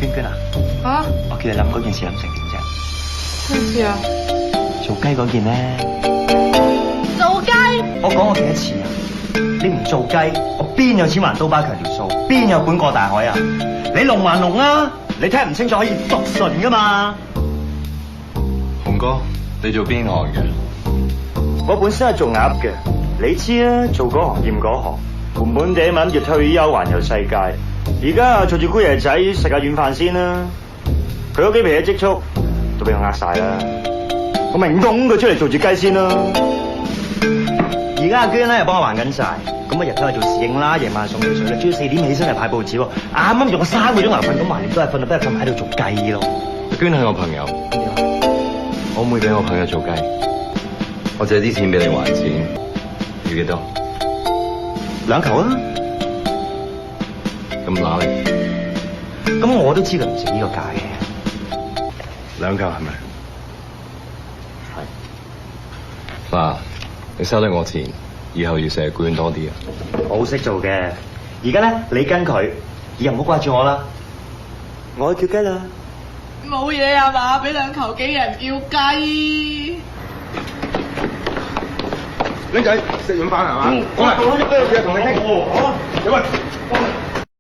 娟娟啊，啊？我叫你諗嗰件事諗成點啫？咩事啊？做雞嗰件咧，做雞？我講過幾多次啊？你唔做雞，我邊有錢還刀疤強條數？邊有本過大海啊？你龍還龍啊！你聽唔清楚可以讀唇噶嘛？紅哥，你做邊行嘅？我本身係做鴨嘅，你知啊，做嗰行厭嗰行，悶悶地諗住退休環遊世界。而家做住姑爺仔食下軟飯先啦。佢嗰幾皮嘅積蓄都俾我呃晒啦，我明供佢出嚟做住雞先啦。而家阿娟咧又幫我還緊債，咁我日頭係做侍應啦，夜晚送汽水啦，朝4點起身嚟派報紙喎。啱啱用3個鐘頭瞓，咁橫掂都係瞓到不如瞓喺度做雞咯。娟係我朋友，我唔會俾我朋友做雞。我借啲錢俾你還錢，要幾多？2球啊！咁揦嚟，咁我都知佢唔值呢個價嘅。 2球係咪？係。嗱，你收得我錢，以後要成日管多啲啊！我好識做嘅。而家咧，你跟佢，以後唔好掛住我啦。我叫雞啦。冇嘢啊嘛，俾2球幾人叫雞？僆仔食完飯係嘛？我講咗俾我同你聽。好啊，喂。